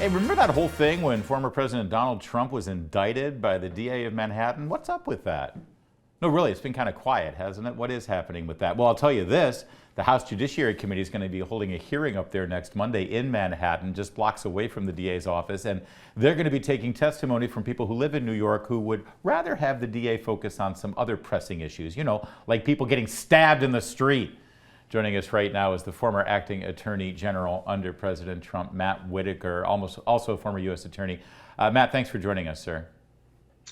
Hey, remember that whole thing when former President Donald Trump was indicted by the DA of Manhattan? What's up with that? No, really, it's been kind of quiet, hasn't it? What is happening with that? Well, I'll tell you this. The House Judiciary Committee is going to be holding a hearing up there next Monday in Manhattan, just blocks away from the DA's office, and they're going to be taking testimony from people who live in New York who would rather have the DA focus on some other pressing issues, like people getting stabbed in the street. Joining us right now is the former acting Attorney General under President Trump, Matt Whitaker, also a former U.S. Attorney. Matt, thanks for joining us, sir.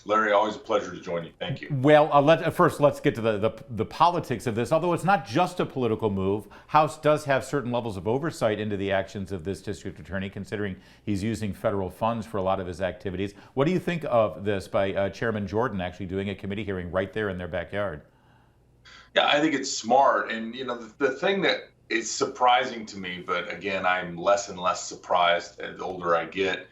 Larry, always a pleasure to join you. Thank you. Well, first, let's get to the politics of this. Although it's not just a political move, House does have certain levels of oversight into the actions of this district attorney, considering he's using federal funds for a lot of his activities. What do you think of this by Chairman Jordan actually doing a committee hearing right there in their backyard? Yeah, I think it's smart. And, the thing that is surprising to me, but again, I'm less and less surprised the older I get,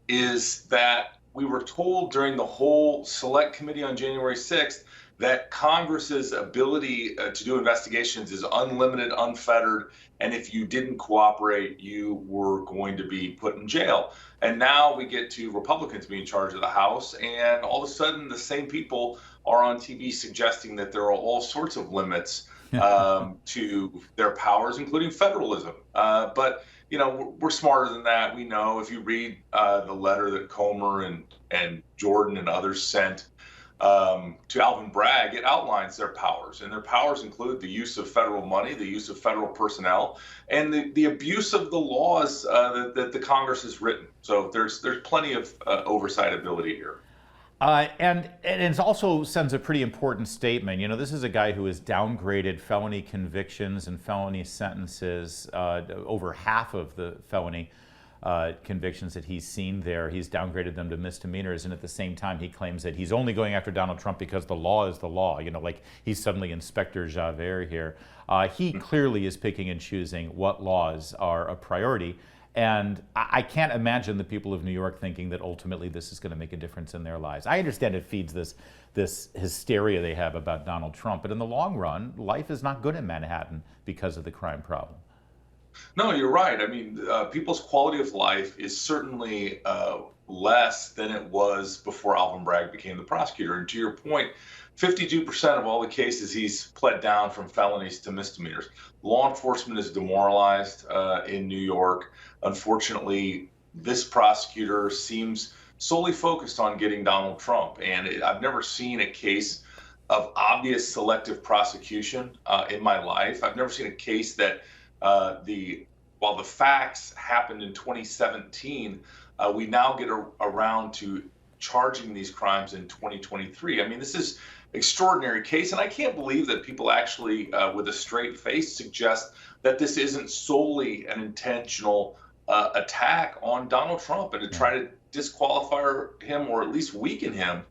is that we were told during the whole Select Committee on January 6th that Congress's ability to do investigations is unlimited, unfettered, and if you didn't cooperate, you were going to be put in jail. And now we get to Republicans being in charge of the House, and all of a sudden the same people are on TV suggesting that there are all sorts of limits to their powers, including federalism. But we're smarter than that. We know if you read the letter that Comer and Jordan and others sent to Alvin Bragg, it outlines their powers. And their powers include the use of federal money, the use of federal personnel, and the abuse of the laws that the Congress has written. So there's plenty of oversight ability here. And it also sends a pretty important statement. This is a guy who has downgraded felony convictions and felony sentences, over half of the felony convictions that he's seen there. He's downgraded them to misdemeanors, and at the same time he claims that he's only going after Donald Trump because the law is the law, like he's suddenly Inspector Javert here. He clearly is picking and choosing what laws are a priority. And I can't imagine the people of New York thinking that ultimately this is going to make a difference in their lives. I understand it feeds this hysteria they have about Donald Trump, but in the long run, life is not good in Manhattan because of the crime problem. No, you're right. I mean, people's quality of life is certainly less than it was before Alvin Bragg became the prosecutor. And to your point, 52% of all the cases he's pled down from felonies to misdemeanors. Law enforcement is demoralized in New York. Unfortunately, this prosecutor seems solely focused on getting Donald Trump. And I've never seen a case of obvious selective prosecution in my life. I've never seen a case that while the facts happened in 2017, we now get around to charging these crimes in 2023. I mean, this is extraordinary case, and I can't believe that people actually, with a straight face, suggest that this isn't solely an intentional attack on Donald Trump and to try to disqualify him or at least weaken him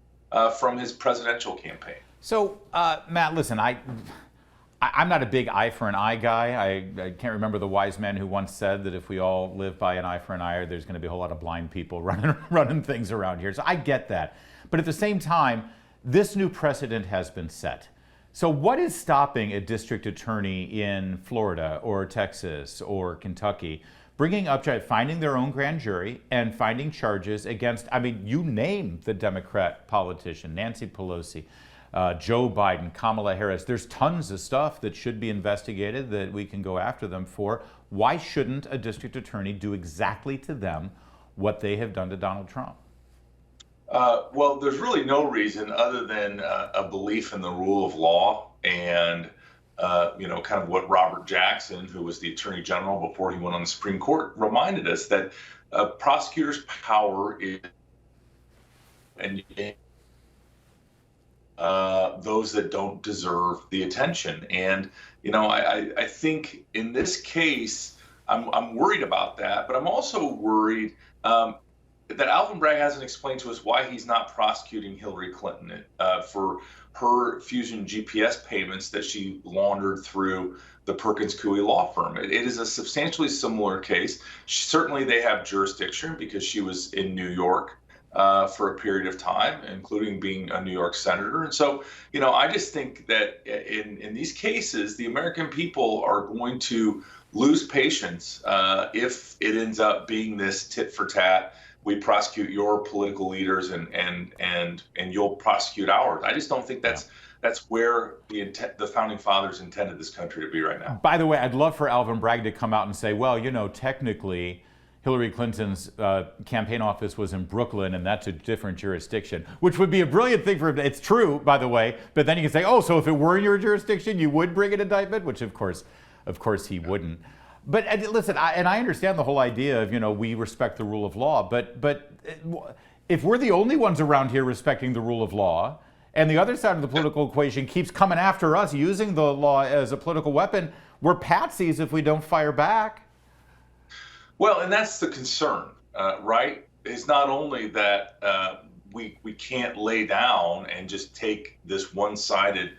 from his presidential campaign. So, Matt, listen, I'm not a big eye for an eye guy. I can't remember the wise man who once said that if we all live by an eye for an eye, there's going to be a whole lot of blind people running things around here. So I get that. But at the same time, this new precedent has been set. So what is stopping a district attorney in Florida or Texas or Kentucky bringing up, finding their own grand jury and finding charges against, you name the Democrat politician, Nancy Pelosi, Joe Biden, Kamala Harris. There's tons of stuff that should be investigated that we can go after them for. Why shouldn't a district attorney do exactly to them what they have done to Donald Trump? Well, there's really no reason other than a belief in the rule of law and, kind of what Robert Jackson, who was the Attorney General before he went on the Supreme Court, reminded us that a prosecutor's power is those that don't deserve the attention. And, I think in this case, I'm worried about that, but I'm also worried that Alvin Bragg hasn't explained to us why he's not prosecuting Hillary Clinton for her Fusion GPS payments that she laundered through the Perkins Coie law firm. It is a substantially similar case. Certainly they have jurisdiction because she was in New York for a period of time, including being a New York senator. And so, I just think that in these cases, the American people are going to lose patience if it ends up being this tit for tat. We prosecute your political leaders and you'll prosecute ours. I just don't think that's where the founding fathers intended this country to be right now. By the way, I'd love for Alvin Bragg to come out and say, well, technically Hillary Clinton's campaign office was in Brooklyn, and that's a different jurisdiction, which would be a brilliant thing for him. It's true, by the way, but then you can say, oh, so if it were in your jurisdiction, you would bring an indictment, which of course he wouldn't. But listen, I understand the whole idea of, we respect the rule of law, but if we're the only ones around here respecting the rule of law, and the other side of the political equation keeps coming after us using the law as a political weapon, we're patsies if we don't fire back. Well, and that's the concern, right? It's not only that we can't lay down and just take this one-sided,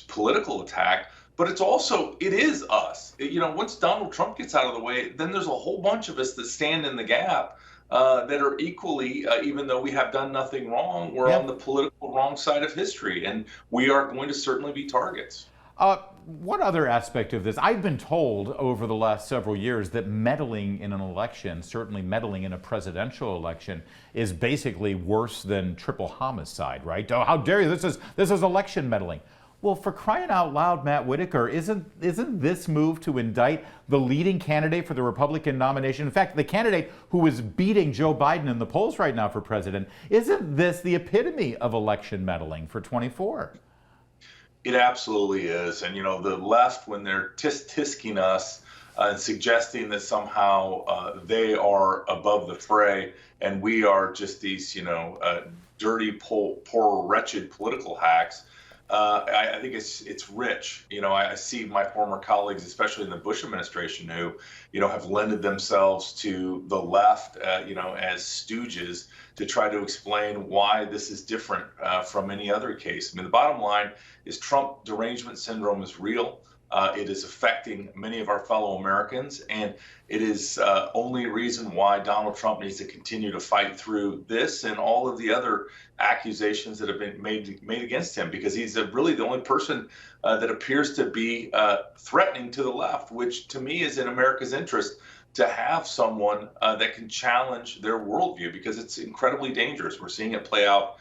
political attack, but it is us. Once Donald Trump gets out of the way, then there's a whole bunch of us that stand in the gap that are equally, even though we have done nothing wrong, we're on the political wrong side of history, and we are going to certainly be targets. What other aspect of this? I've been told over the last several years that meddling in an election, certainly meddling in a presidential election, is basically worse than triple homicide, right? Oh, how dare you? This is election meddling. Well, for crying out loud, Matt Whitaker, isn't this move to indict the leading candidate for the Republican nomination, in fact, the candidate who is beating Joe Biden in the polls right now for president, isn't this the epitome of election meddling for 24? It absolutely is. And, the left, when they're tisk-tisking us and suggesting that somehow they are above the fray and we are just these, dirty, poor, wretched political hacks, I think it's rich. I see my former colleagues, especially in the Bush administration, who, have lended themselves to the left, as stooges to try to explain why this is different from any other case. I mean, the bottom line is Trump derangement syndrome is real. It is affecting many of our fellow Americans, and it is only a reason why Donald Trump needs to continue to fight through this and all of the other accusations that have been made against him, because he's really the only person that appears to be threatening to the left, which to me is in America's interest to have someone that can challenge their worldview, because it's incredibly dangerous. We're seeing it play out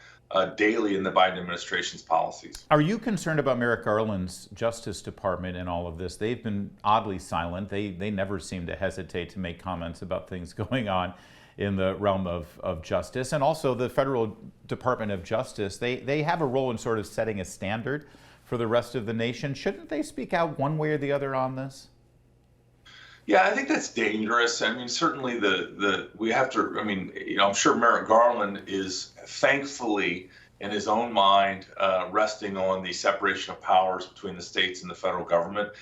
daily in the Biden administration's policies. Are you concerned about Merrick Garland's Justice Department in all of this? They've been oddly silent. They never seem to hesitate to make comments about things going on in the realm of justice. And also the Federal Department of Justice, they have a role in sort of setting a standard for the rest of the nation. Shouldn't they speak out one way or the other on this? Yeah, I think that's dangerous. I mean, certainly we have to, I'm sure Merrick Garland is thankfully in his own mind resting on the separation of powers between the states and the federal government.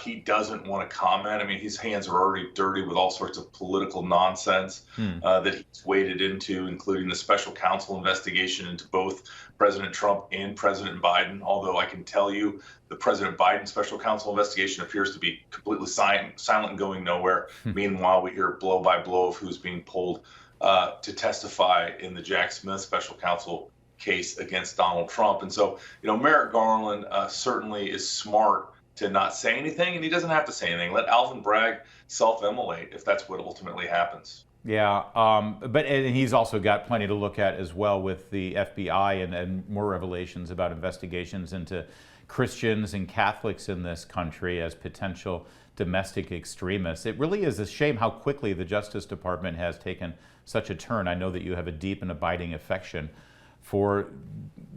He doesn't want to comment. I mean, his hands are already dirty with all sorts of political nonsense that he's waded into, including the special counsel investigation into both President Trump and President Biden. Although I can tell you the President Biden special counsel investigation appears to be completely silent and going nowhere. Meanwhile, we hear blow by blow of who's being pulled to testify in the Jack Smith special counsel case against Donald Trump. And so, Merrick Garland certainly is smart to not say anything, and he doesn't have to say anything. Let Alvin Bragg self-immolate if that's what ultimately happens. Yeah, but he's also got plenty to look at as well with the FBI and more revelations about investigations into Christians and Catholics in this country as potential domestic extremists. It really is a shame how quickly the Justice Department has taken such a turn. I know that you have a deep and abiding affection for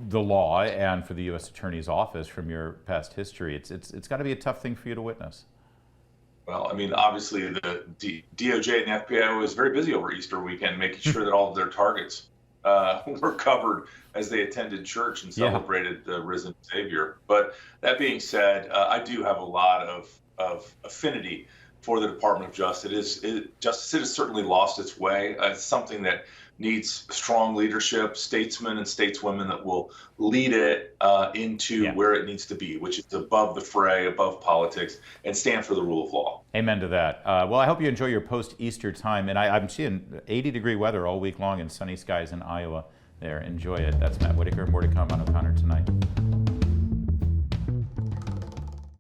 the law and for the U.S. Attorney's Office from your past history. It's got to be a tough thing for you to witness. Well, I mean, obviously the DOJ and FBI was very busy over Easter weekend making sure that all of their targets were covered as they attended church and celebrated the risen Savior. But that being said, I do have a lot of affinity for the Department of Justice. Justice has certainly lost its way. It's something that needs strong leadership, statesmen and stateswomen that will lead it into where it needs to be, which is above the fray, above politics, and stand for the rule of law. Amen to that. Well, I hope you enjoy your post-Easter time. And I'm seeing 80-degree weather all week long and sunny skies in Iowa there. Enjoy it. That's Matt Whitaker. More to come on O'Connor Tonight.